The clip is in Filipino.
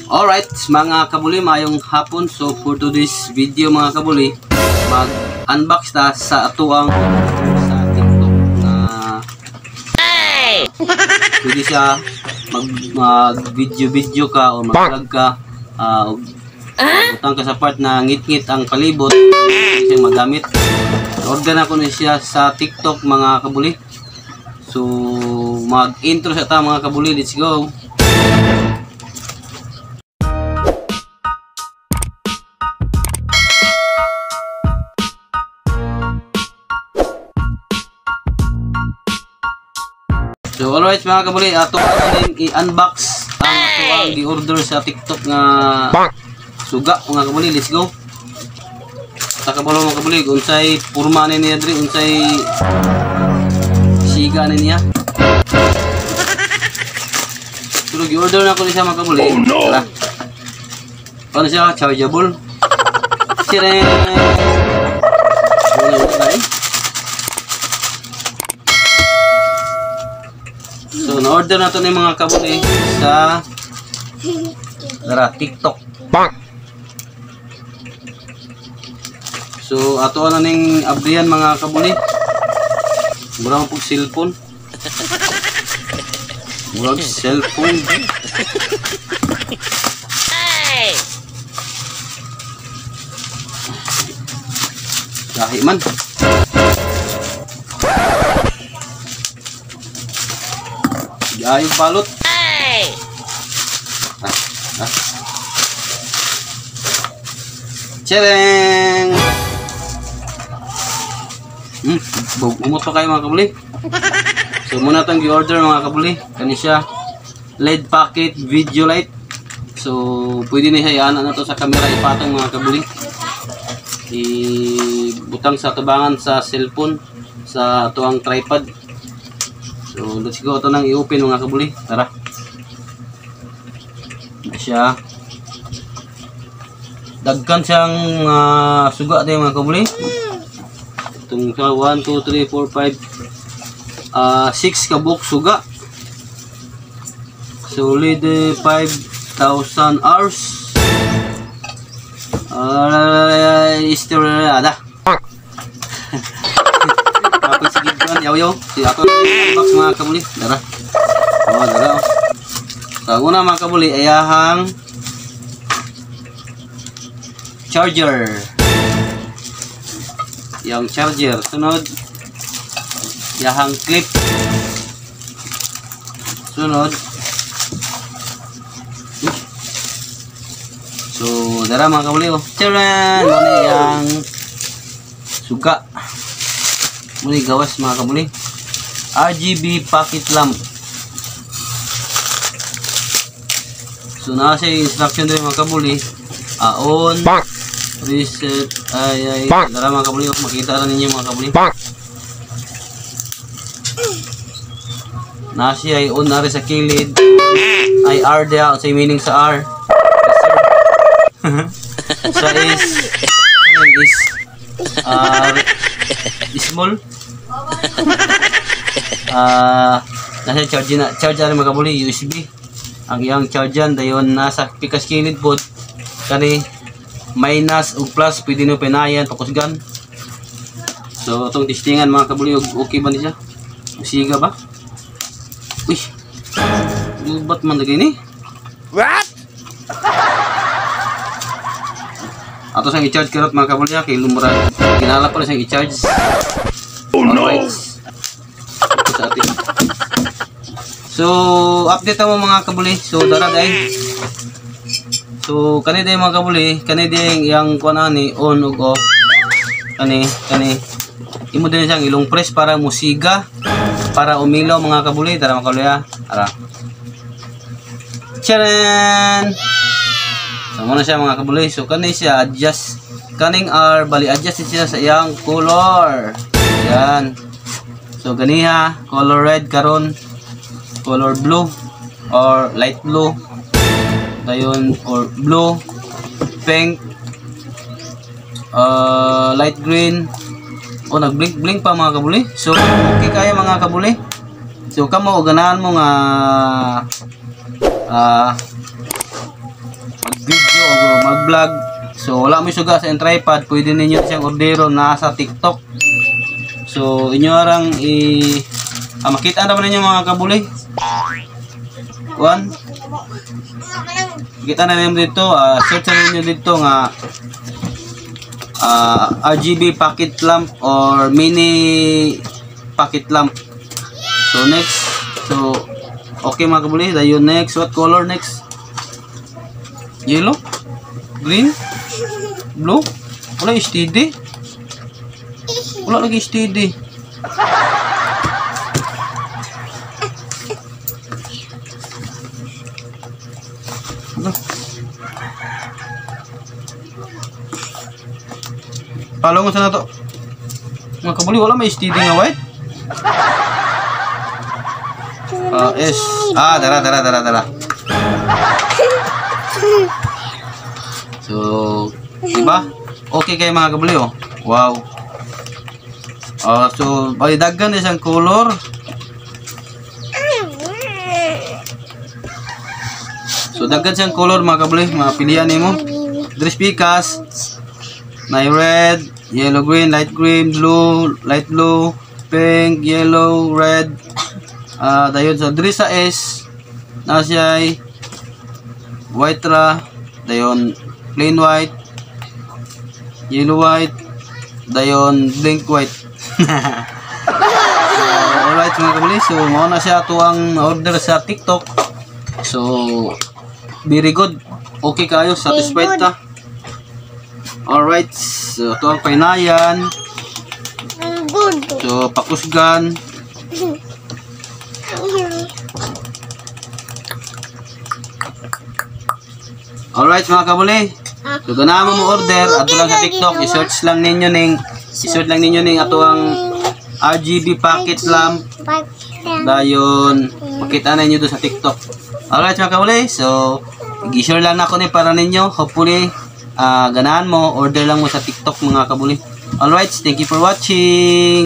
Alright mga kabuli, mayong hapon. So for today's video mga kabuli, mag-unbox ta sa atuang sa TikTok na pwede siya mag-video ka o mag-vlog ka, butang ka sa part na ngit-ngit ang palibot, siya magamit. Order na ko na siya sa TikTok mga kabuli. So mag-intro sa ta mga kabuli, let's go. So alright mga kabuli, ato natin i-unbox ang di-order sa TikTok nga suga mga kabuli, let's go. Takabalo mga kabuli, unsay purma niya diri, unsay siga niya. So i-order na ko ni siya mga kabuli. Oh no. Tara. Ano siya, chargeable. Sire. So, na-order na ito ng mga kabuli sa TikTok. So, ato na ning abrihan mga kabuli. Murang po cellphone. Murang cellphone. Dahi man. Ayong balot. Tsereng. Umot pa kayo mga kabuli. So muna itong i-order mga kabuli. Kani siya LED packet video light. So pwede na siya iana na to sa camera, ipatong mga kabuli. Ibutang sa tabangan sa cellphone sa tuang tripod. So let's go, ito nang i-open mga kabuli. Tara. Siya. Dagkan siyang suga tayo mga kabuli. Itong 1, 2, 3, 4, 5 6 kabuk suga. Solid 5,000 hours. Istorada. Yaw-yaw, si ato box mga kabuli. Dara. Oh, dara. Sa una mga kabuli, ayahang charger. Yang charger. Sunod, ayahang clip. Sunod. So, dara mga kabuli. Oh. Charan! Ano yang suka. Muli gawas mga kabuli. RGB pocket lamp. So nasa instruction din mga kabuli. On, reset, ay. Dara mga kabuli, makita rin ninyo mga kabuli. Nasa ay on na rin sa kilid. Ay R dia, sa meaning sa R. Sa is small. Nasa charge na mga kabuli, USB. Ang iyang charger dayon nasa pikas kilid pod. Kani minus ug plus pwede nyo pinayan pakusgan. So itong testingan mga kabuli, okay ba niya? Usiga ba? Uy, lubat man lagi ni. What? Ato sang i-charge karot mga kabuli, kay lumurag kinala pa sang i-charge. Oh no. So update mo mga kabuli. So dara day. So kani day mga kabuli, kani day yang kuan ani on ug off. Kani imo din siyang ilong press para musiga, para umilaw mga kabuli. Dara mga kabuli ha. Ara. Charan. So muna siya mga kabuli. So kani siya adjust. Kaning R bali adjust siya sa iyang color. Yan. So ganiha, color red karon, color blue or light blue. Dayon or blue, pink, light green. O nag-blink pa mga kabuli. So okay kaya mga kabuli. So kamo ganahan mo nga mag-video o mag-vlog. So wala mo suga sa tripod, pwede ninyo siyang ordero nasa TikTok. So inyo arang makita naman ninyo mga kabuli. One. Kita na ninyo dito, search na ninyo dito nga RGB pocket lamp or mini pocket lamp. So next, so okay mga kabuli, dayon next, what color next? Yellow? Green? Blue? Wala steady. Wala lagi steady. Palong sa na to. Mga kabuli, wala may steady nga white. Yes. Dara. So, diba? Okay kayo mga kabuli, oh. Wow. So, balidaggan isang color. So, daggan siyang color mga kabuli. Mga pilihan mo. Dress pikas. Na red, yellow, green, light green, blue, light blue, pink, yellow, red. Dayon sa dress sa S. Na siya ay white ra. Dayon plain white, yellow white, dayon blink white. Alright mga kabuli, so mauna siya ito ang order sa TikTok. So very good, okay kayo, satisfied ka. Alright, so ito ang painayan. So pakusgan. Alright mga kabuli, so ganahan mo order ato lang sa TikTok, i-search lang ninyo ning ato ang RGB pocket lamp. Dayon makita na ninyo do sa TikTok. Alright mga kabuli, so i-share lang ako ni para ninyo. Hopefully ganahan mo, order lang mo sa TikTok mga kabuli. Alright, thank you for watching.